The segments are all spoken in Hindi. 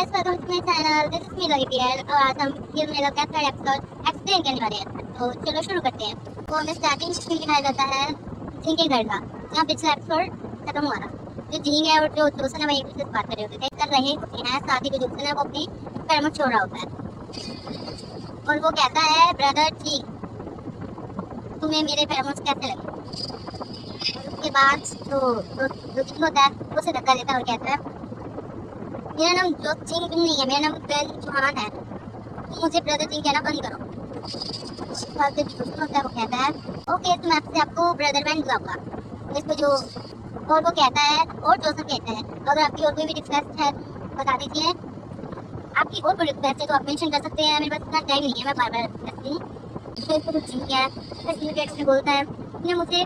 Guys, welcome to my channel. This is me लाइबियल और आज हम ये मेरा का थर्ड एपिसोड एक्सप्लेन करने वाले हैं। तो चलो शुरू करते हैं। तो हमें स्टार्टिंग सीन दिखाया जाता है जिंग के घर का, जहाँ पिछला एपिसोड खत्म हुआ था। जो जिंग है और जो जोसन है वो एक दूसरे से बात कर रहे होते हैं। साथ ही जो जोसन है वो अपनी पैरामाउंट छोड़ रहा होता है और वो कहता है, ब्रदर जी तुम्हें मेरे पैरामाउंट कैसे लगे। और उसके बाद जो जिंग होता है वो उसे धक्का देता है और कहता है, मेरा नाम जो जिंग नहीं है, मेरा नाम बेन चौहान है, मुझे ब्रदर जिंग कहना बंद करो। बाद में जो होता है वो कहता है, ओके तो मैं आपसे आपको ब्रदर बेन बुलाऊंगा। इसको जो और वो कहता है और जोसन कहता है, अगर आपकी और कोई भी रिक्वेस्ट है बता दीजिए। आपकी और कोई रिक्वेस्ट है तो आप मेंशन कर सकते हैं, मेरे पास इतना टाइम नहीं है, मैं बार बार करती हूँ। इसको जो जिंग है उसने बोलता है, तुमने मुझे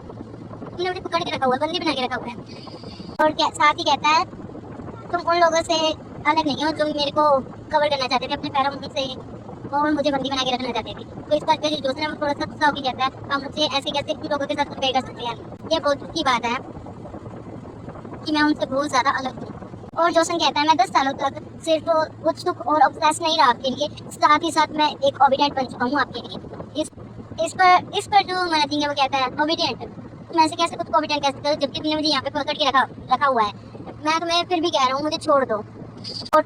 पकड़ के रखा हुआ है, बंदी बना के रखा हुआ है। और साथ ही कहता है, तुम उन लोगों से अलग नहीं हो जो मेरे को कवर करना चाहते थे अपने पैरों से और मुझे बंदी बना के रखना चाहते थे। तो इस बात पे जो दूसरा थोड़ा सा गुस्सा होकर कहता है, आप मुझसे ऐसे कैसे लोगों के साथ कंपेयर कर सकते हैं। ये बहुत दुख की बात है कि मैं उनसे बहुत ज़्यादा अलग हूँ। और जोसन कहता है, मैं 10 सालों तक सिर्फ उत्सुक और ऑब्सेस नहीं रहा आपके लिए, साथ ही साथ मैं एक ओबीडिएंट बन चुका हूँ आपके लिए। इस पर जो मना है वो कहता है, ओबीडिएंट तुम ऐसे कैसे खुद को ओबीडिएंट कह सकते हो जबकि तुमने मुझे यहाँ पे पकड़ के रखा हुआ है। मैं तुम्हें फिर भी कह रहा हूँ, मुझे छोड़ दो। और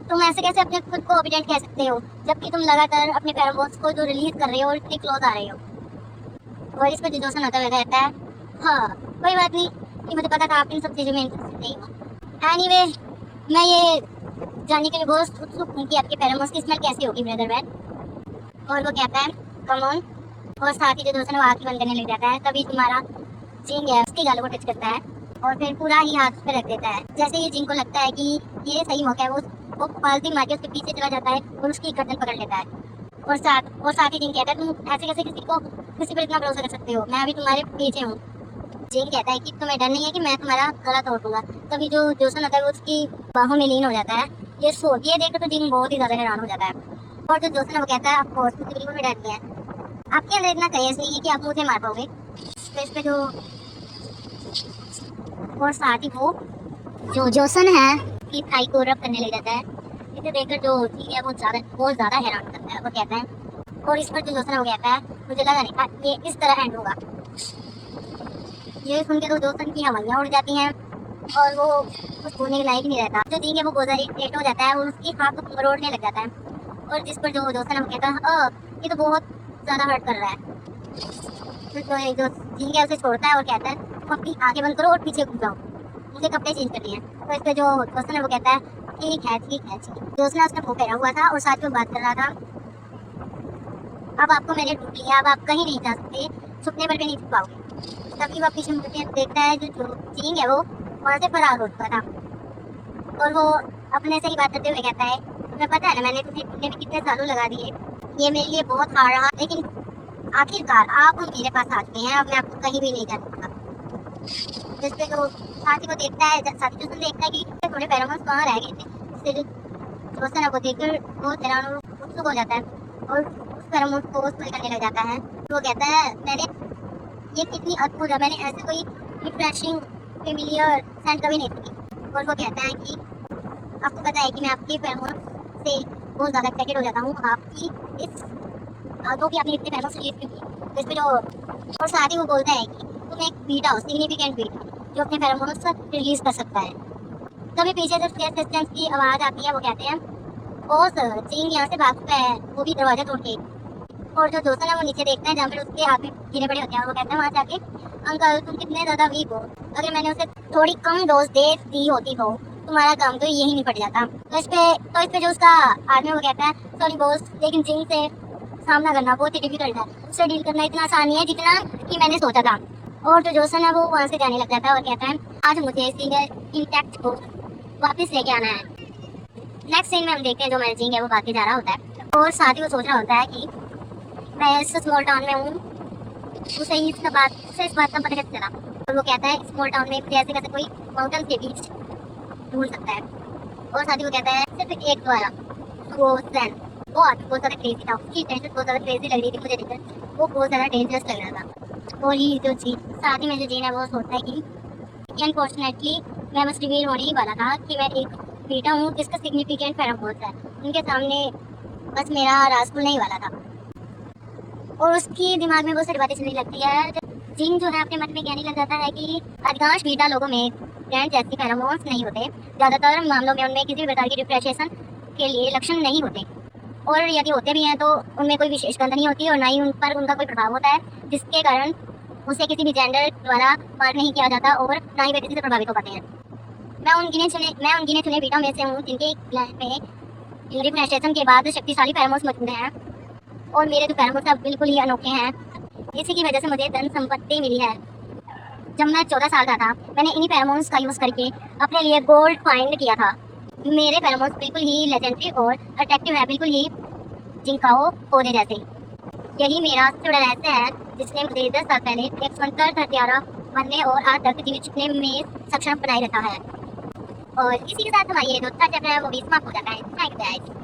तुम ऐसे कैसे अपने खुद को ओबीडिएंट कह सकते हो जबकि तुम लगातार अपने पैराबॉक्स को जो रिलीज कर रहे हो और इतनी क्लोज आ रहे हो। और इस पर जो जोसन होता हुआ कहता है, हाँ कोई बात नहीं, कि मुझे पता था आप इन सब चीज़ों में इंटरेस्टेड नहीं हो। एनीवे मैं ये जानने के लिए बहुत उत्सुक हूँ कि आपके पैराबॉक्स की स्मेल कैसी होगी ब्रदर मैन। और वो कहता है, कम ऑन। और साथ ही जो जोसन है वो आँखें बंद करने लग जाता है। तभी तुम्हारा जिंग है उसकी गालों को टच करता है और फिर पूरा ही हाथ पे रख देता है। जैसे ही जिंग को लगता है कि ये सही मौका है, वो पालती मार के उसके पीछे चला जाता है और उसकी गर्दन पकड़ लेता है। और साथ ही जिंग कहता है, तुम ऐसे कैसे किसी पर इतना भरोसा कर सकते हो, मैं अभी तुम्हारे पीछे हूँ। जिंग कहता है कि तुम्हें डर नहीं है कि मैं तुम्हारा गला तोड़ दूंगा। तभी जो जोसन होता है वो उसकी बाहों में लीन हो जाता है। ये देखकर तो जिंग बहुत ही ज्यादा हैरान हो जाता है। और जो जोसन है वो कहता है, ऑफकोर्स मुझे बिल्कुल भी डर नहीं है, आपके अंदर इतना कलेश नहीं है कि आप मुझे मार पाओगे। तो इस पे जो और साथ ही वो जो जोसन है की थाई को रब करने लग जाता है। इसे देखकर जो ठीक है वो बहुत ज्यादा हैरान हो जाता है। वो कहता है, और इस पर जो जोसन है वो कहता है, मुझे लगा नहीं था ये इस तरह एंड होगा। ये सुन के तो जोसन की हवाइयाँ उड़ जाती हैं और वो कुछ बोलने के लायक नहीं रहता। जो ठीक है वो बहुत इरिटेट हो जाता है और उसकी हाथ को मरोड़ने लग जाता है। और जिस पर जो जोसन है वो कहता है, ये तो बहुत ज्यादा हर्ट कर रहा है। तो जो ठीक है उसे छोड़ता है और कहता है, तुम अपनी आंखें बंद करो और पीछे घूम जाओ, मुझे कपड़े चेंज करने हैं। तो इस पे जो दोस्त है वो कहता है, ठीक है दोस्त ने उसने मुँह फेरा हुआ था और साथ में बात कर रहा था, अब आपको मैंने ढूंढ लिया, अब आप कहीं नहीं जा सकते, छुपने पर भी नहीं छुप पाओगे। तभी वह पीछे मुड़कर देखता है, जो जिंग है वो वहाँ से फरार हो चुका था। और वो अपने से ही बात करते हुए कहता है, तुम्हें पता है ना मैंने तुझे ढूंढने में कितने सालों लगा दिए, ये मेरे लिए बहुत हार्ड रहा, लेकिन आखिरकार आप मेरे पास आ चुके हैं, अब मैं आपको कहीं भी नहीं जा सकता। जिसपे जो साथी को देखता है, साथी जोसन देखता है कि थोड़े पैरामाउंट्स कहाँ रह गए थे। इससे जो जोसन है वो देखकर बहुत हैरान और उत्सुक हो जाता है और उस पैरामाउंट को उसको निकलने लग जाता है। तो वो कहता है, मैंने ये कितनी अद्भुत है, मैंने ऐसे कोई रिफ्रेशिंग फेमिलियर सेंट कभी नहीं देखी। और वो कहता है कि आपको पता है कि मैं आपके पैरामाउंट से बहुत ज़्यादा एक्साइटेड हो जाता हूँ, आपकी इस आदों की आपने इतने पैरों से लीड की। जिसपे जो और साथ ही वो बोलता है कि तुम एक बीटा हो, सिग्निफिकेंट बीटा, जो अपने फेरोमोन्स रिलीज कर सकता है। तभी पीछे जब स्पेस सिस्टम्स की आवाज़ आती है, वो कहते हैं, ओ सर जिंग यहाँ से भागता है, वो भी दरवाजा तोड़ के। और जो जोसन है वो नीचे देखता है जहाँ पर उसके हाथ में गिरे पड़े होते हैं। वो कहता है वहाँ जाके, अंकल तुम कितने ज़्यादा वीक हो, अगर मैंने उसे थोड़ी कम डोज दे दी होती तो तुम्हारा काम तो यही नहीं पड़ जाता। तो इस पे जो उसका आदमी वो कहता है, सॉरी बॉस, लेकिन जिंग से सामना करना बहुत ही डिफिकल्ट है, उससे डील करना इतना आसान नहीं है जितना कि मैंने सोचा था। और जो जोसन है वो वहाँ से जाने लग जाता है और कहता है, आज मुझे सिंगल इंटैक्ट को वापस लेके आना है। नेक्स्ट सीन में हम देखते हैं जो मैनेजिंग है वो भाग के जा रहा होता है और साथ ही वो सोच रहा होता है कि मैं इस स्मॉल टाउन में हूँ, उसे इस बात का पता कैसे चला। और वो कहता है, स्मॉल टाउन में जैसे कैसे कोई माउंटेन के बीच ढूंढ सकता है। और साथ ही वो कहता है, सिर्फ एक द्वारा वो सैन वो बहुत ज़्यादा क्रेजी था, उसकी टेंशन बहुत ज़्यादा क्रेजी लग रही थी मुझे देखकर, वो बहुत ज़्यादा डेंजरस लग रहा था। और ये जो जी साथ ही में जो जीन है वो सोचता है कि अनफॉर्चुनेटली मैं बस रिवील होने ही वाला था कि मैं एक बीटा हूँ जिसका सिग्निफिकेंट फेरोमोन्स है। उनके सामने बस मेरा राज खुलने ही वाला था और उसकी दिमाग में बहुत सारी बातें चलने लगती है। जिन जो है अपने मन में कहने लग जाता है कि अधिकांश बीटा लोगों में ग्रैंड जैसी फेरोमोन्स नहीं होते। ज़्यादातर मामलों में उनमें किसी भी प्रकार की डिप्रेशन के लिए लक्षण नहीं होते और यदि होते भी हैं तो उनमें कोई विशेष गंध नहीं होती और ना ही उन पर उनका कोई प्रभाव होता है, जिसके कारण उसे किसी भी जेंडर द्वारा मार नहीं किया जाता और ना ही वे किसी से प्रभावित हो पाते हैं। मैं उन गिने चुने बीटा में से हूँ जिनके ग्लैंड में यूरिक मेनिस्ट्रेशन के बाद शक्तिशाली फेरोमोन्स मौजूद हैं और मेरे जो फेरोमोन्स अब बिल्कुल ही अनोखे हैं। इसी की वजह से मुझे धन संपत्ति मिली है। जब मैं 14 साल का था मैंने इन्हीं फेरोमोन्स का यूज़ करके अपने लिए गोल्ड फाइंड किया था। मेरे फेरोमोन्स बिल्कुल ही लेजेंडरी और अट्रैक्टिव है, बिल्कुल ही जिंकाओ पौधे जैसे। यही मेरा सबसे बड़ा रहस्य है जिसने मुझे 10 साल पहले एक स्वतंत्र हत्यारा बनने और आज तक जीवित छिपने में सक्षम बनाए रखा है। और इसी के साथ हमारी ये जो चैप्टर है वो भी समाप्त हो जाता है। Thank you guys.